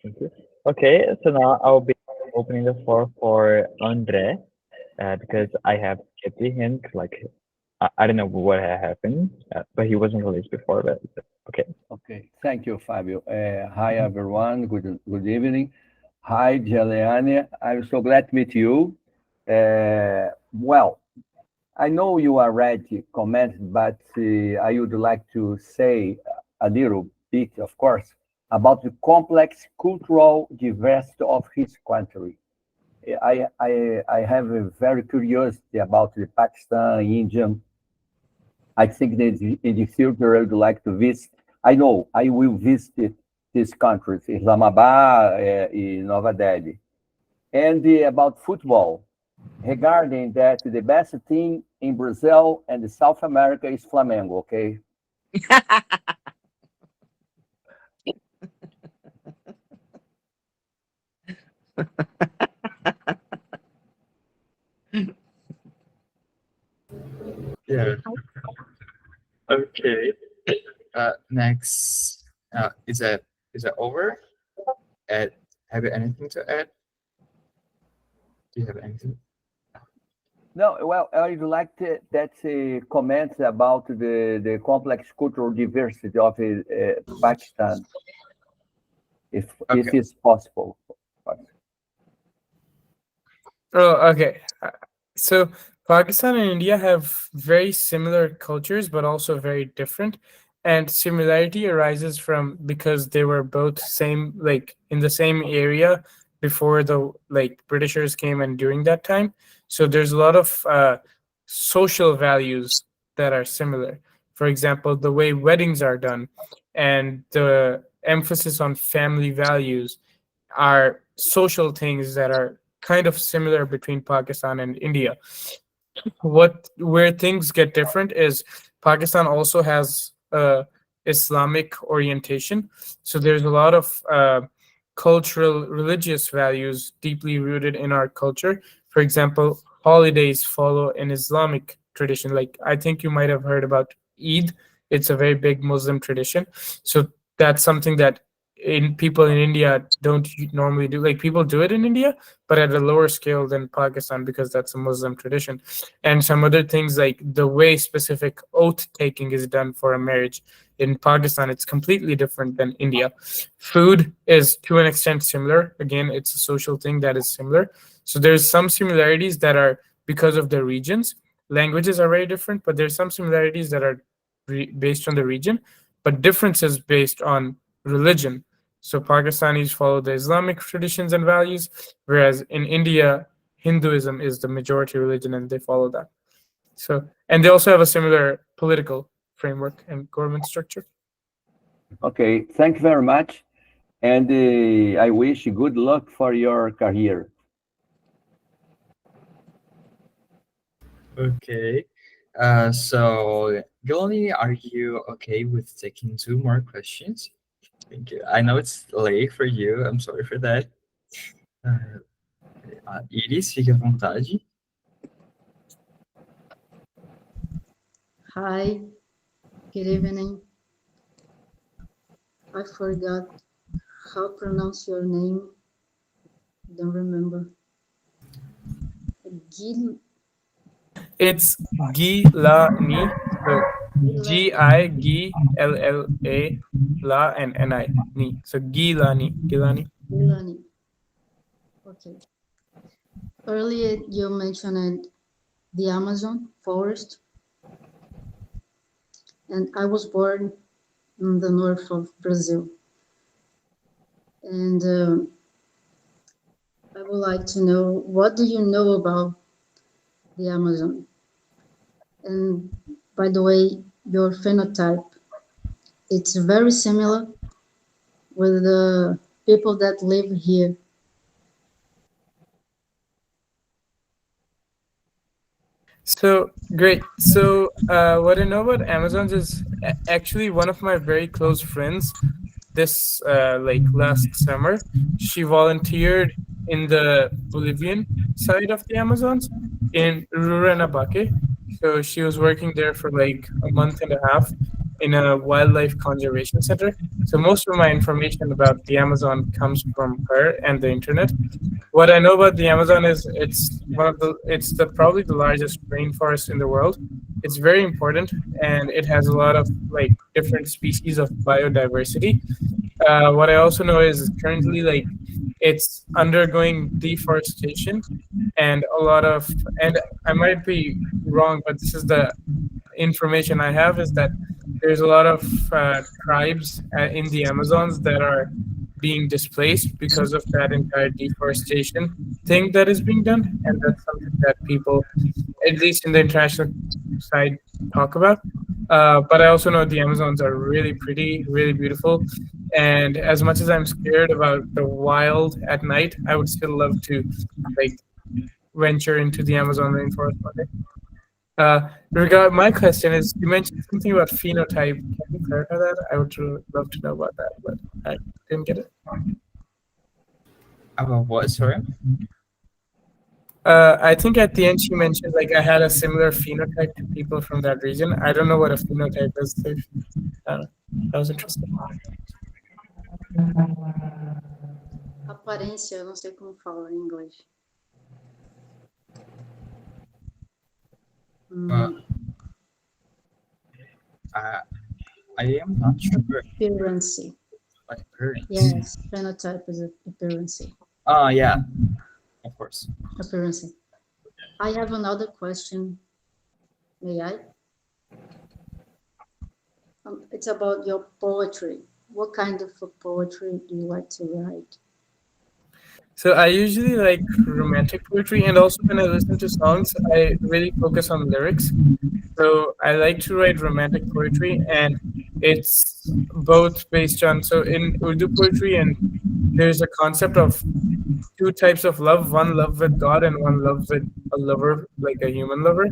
Thank you. Okay, so now I'll be opening the floor for Andre, because I have skipped him. Like, I don't know what had happened, but he wasn't released before. But okay. Okay, thank you, Fabio. Hi, everyone. Good evening. Hi, Juliane. I'm so glad to meet you. Well, I know you already commented, but I would like to say a little bit, of course, about the complex cultural diversity of his country. I have a very curiosity about the Pakistan, Indian. I think that in the future I would like to visit. I know I will visit these countries, Islamabad, Nova Delhi. And about football, regarding that, the best team in Brazil and South America is Flamengo, okay? Yeah. Okay. Next, is that over? Have you anything to add? Do you have anything? No, well, I would like that comment about the complex cultural diversity of Pakistan, if it's possible. Oh, okay. So Pakistan and India have very similar cultures, but also very different. And similarity arises from because they were both in the same area before the Britishers came and during that time. So there's a lot of social values that are similar. For example, the way weddings are done and the emphasis on family values are social things that are kind of similar between Pakistan and India. Where things get different is Pakistan also has Islamic orientation, so there's a lot of cultural religious values deeply rooted in our culture. For example, holidays follow an Islamic tradition. Like, I think you might have heard about Eid. It's a very big Muslim tradition, so that's something that in people in India don't normally do. Like, people do it in India, but at a lower scale than Pakistan because that's a Muslim tradition. And some other things, like the way specific oath taking is done for a marriage in Pakistan, it's completely different than India. Food is to an extent similar. Again, it's a social thing that is similar. So there's some similarities that are because of the regions. Languages are very different, but there's some similarities that are based on the region, but differences based on religion. So Pakistanis follow the Islamic traditions and values, whereas in India, Hinduism is the majority religion and they follow that. So, and they also have a similar political framework and government structure. Okay, thank you very much. And I wish you good luck for your career. Okay. So, Gilani, are you okay with taking 2 more questions? Thank you. I know it's late for you. I'm sorry for that. Iris, fique à vontade. Hi, good evening. I forgot how to pronounce your name. Don't remember. Gil. It's Gilani. So Gilla, La, and Ni. Ni. So Gilani. Gilani. Okay. Earlier you mentioned the Amazon forest, and I was born in the north of Brazil. And I would like to know, what do you know about the Amazon? And by the way, your phenotype, it's very similar with the people that live here. So great. So what I know about Amazons is actually one of my very close friends. This like last summer, she volunteered in the Bolivian side of the Amazons in Rurrenabaque. So she was working there for like a month and a half in a wildlife conservation center. So most of my information about the Amazon comes from her and the internet. What I know about the Amazon is it's the probably the largest rainforest in the world. It's very important and it has a lot of like different species of biodiversity. What I also know is currently like it's undergoing deforestation and a lot of, and I might be wrong, but this is the information I have, is that there's a lot of tribes in the Amazons that are being displaced because of that entire deforestation thing that is being done, and that's something that people, at least in the international side, talk about. But I also know the Amazons are really pretty, really beautiful, and as much as I'm scared about the wild at night, I would still love to like venture into the Amazon rainforest one day. My question is, you mentioned something about phenotype. Can you clarify that? I would love to know about that, but I didn't get it. About what, sorry? I think at the end she mentioned like I had a similar phenotype to people from that region. I don't know what a phenotype is. So that was interesting. Aparência, eu não sei como fala em inglês. I am not sure. Appearance. Appearance. Yes, phenotype is appearance. Oh, yeah, of course. Appearance. I have another question. May I? It's about your poetry. What kind of poetry do you like to write? So I usually like romantic poetry, and also when I listen to songs, I really focus on lyrics. So I like to write romantic poetry, and it's both based on, so in Urdu poetry, and there's a concept of two types of love: one love with God and one love with a lover, like a human lover.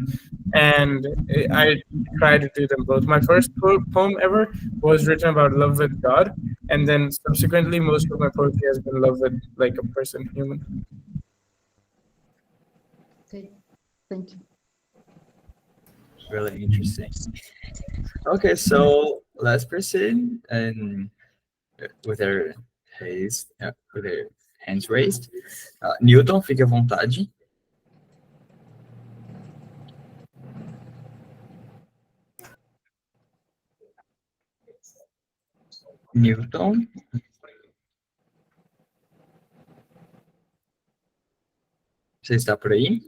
And I try to do them both. My first poem ever was written about love with God, and then subsequently most of my poetry has been love with like a person, human. Okay, thank you. Really interesting. Okay, so let's proceed and with their with their hands raised. Newton, fique à vontade. Newton. Você está por aí?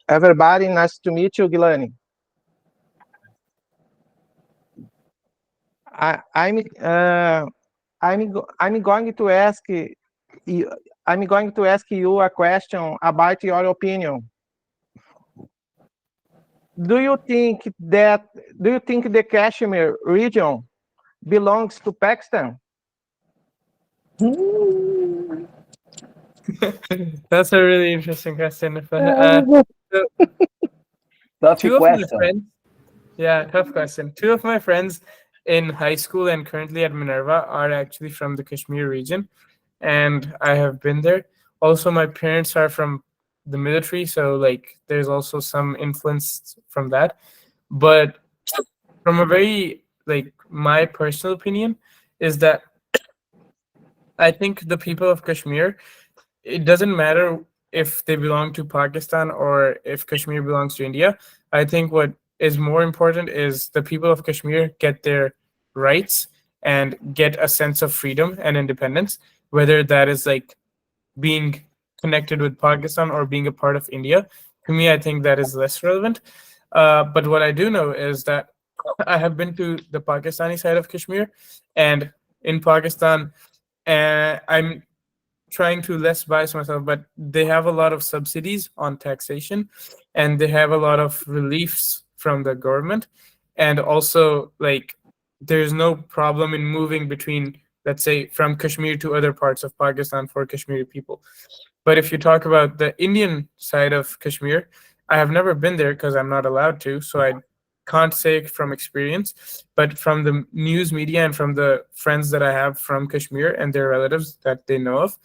Everybody, nice to meet you, Gilani. I'm going to ask you, I'm going to ask you a question about your opinion. Do you think the Kashmir region belongs to Pakistan? That's a really interesting question. So Tough two of my question. friends, yeah, tough question. Two of my friends in high school and currently at Minerva are actually from the Kashmir region, and I have been there. Also, my parents are from the military, so like there's also some influence from that. But from a very like my personal opinion is that I think the people of Kashmir, it doesn't matter if they belong to Pakistan or if Kashmir belongs to India. I think what is more important is the people of Kashmir get their rights and get a sense of freedom and independence, whether that is like being connected with Pakistan or being a part of India. To me, I think that is less relevant. But what I do know is that I have been to the Pakistani side of Kashmir, and in Pakistan, I'm trying to less bias myself, but they have a lot of subsidies on taxation, and they have a lot of reliefs from the government, and also like there's no problem in moving between, let's say, from Kashmir to other parts of Pakistan for Kashmiri people. But if you talk about the Indian side of Kashmir, I have never been there because I'm not allowed to, so I can't say from experience. But from the news media and from the friends that I have from Kashmir and their relatives that they know of,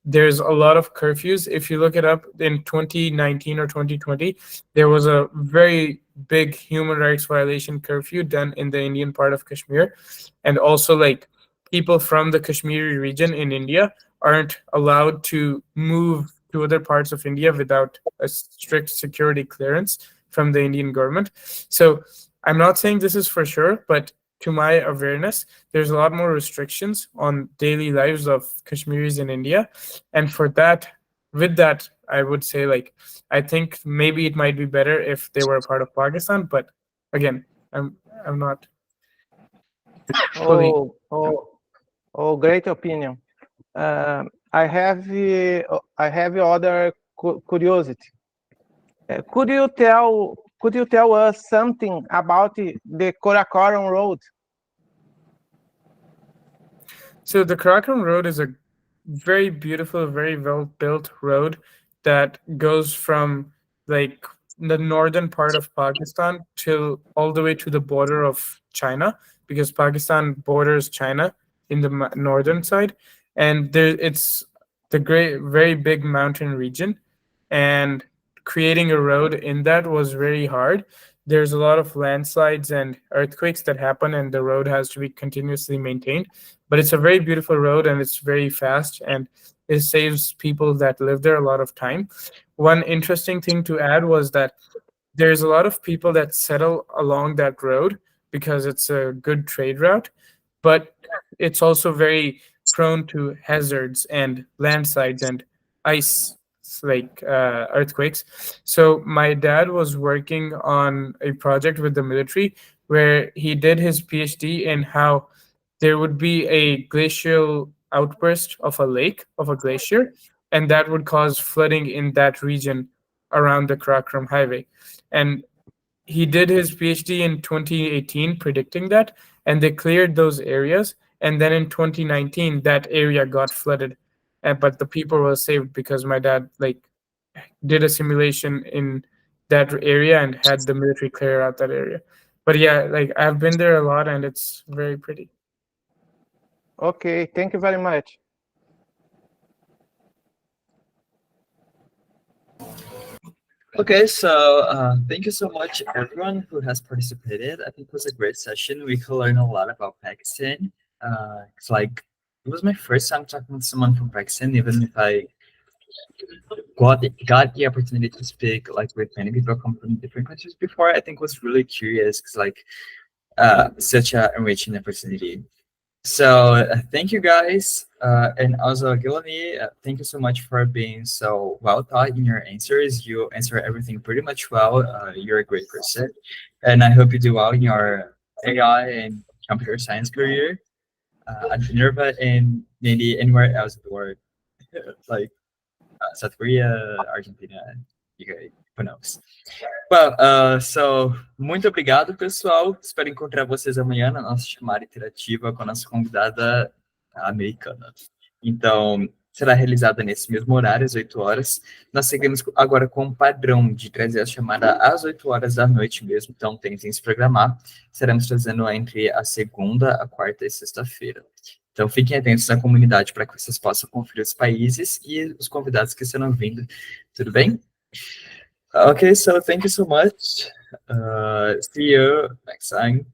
there's a lot of curfews. If you look it up in 2019 or 2020, there was a very big human rights violation curfew done in the Indian part of Kashmir. And also, like, people from the Kashmiri region in India aren't allowed to move to other parts of India without a strict security clearance from the Indian government. So I'm not saying this is for sure, but to my awareness, there's a lot more restrictions on daily lives of Kashmiris in India. And for that, with that, I would say, like, I think maybe it might be better if they were a part of Pakistan, but again, I'm not fully. Great opinion. I have other curiosity. Could you tell us something about the Karakoram Road? So the Karakoram Road is a very beautiful, very well built road that goes from like the northern part of Pakistan till all the way to the border of China, because Pakistan borders China in the northern side, and there it's the great, very big mountain region, and creating a road in that was very hard. There's a lot of landslides and earthquakes that happen, and the road has to be continuously maintained. But it's a very beautiful road, and it's very fast, and it saves people that live there a lot of time. One interesting thing to add was that there's a lot of people that settle along that road because it's a good trade route, but it's also very prone to hazards and landslides and ice, like earthquakes. So my dad was working on a project with the military where he did his PhD in how there would be a glacial outburst of a lake, of a glacier, and that would cause flooding in that region around the Karakoram Highway. And he did his PhD in 2018 predicting that, and they cleared those areas. And then in 2019, that area got flooded, but the people were saved because my dad did a simulation in that area and had the military clear out that area. But yeah, I've been there a lot, and it's very pretty. Okay, thank you very much. Okay, so thank you so much, everyone who has participated. I think it was a great session. We could learn a lot about Pakistan. It's like it was my first time talking with someone from Pakistan, even if I got the opportunity to speak with many people come from different countries before. I think was really curious because such an enriching opportunity. So thank you guys, and also Gilani, thank you so much for being so well taught in your answers. You answer everything pretty much well. You're a great person, and I hope you do well in your AI and computer science career at Minerva and maybe anywhere else in the world, like South Korea, Argentina, who knows. Well, so muito obrigado, pessoal. Espero encontrar vocês amanhã na nossa chamada interativa com a nossa convidada americana. Então, será realizada nesse mesmo horário, às 8 horas. Nós seguimos agora com um padrão de trazer a chamada às 8 horas da noite mesmo, então tentem se programar. Estaremos trazendo entre a segunda, a quarta e sexta-feira. Então, fiquem atentos na comunidade para que vocês possam conferir os países e os convidados que estarão vindo. Tudo bem? Okay, so thank you so much. See you next time.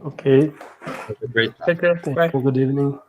Okay. Have a great time. Take care. Bye. Good evening.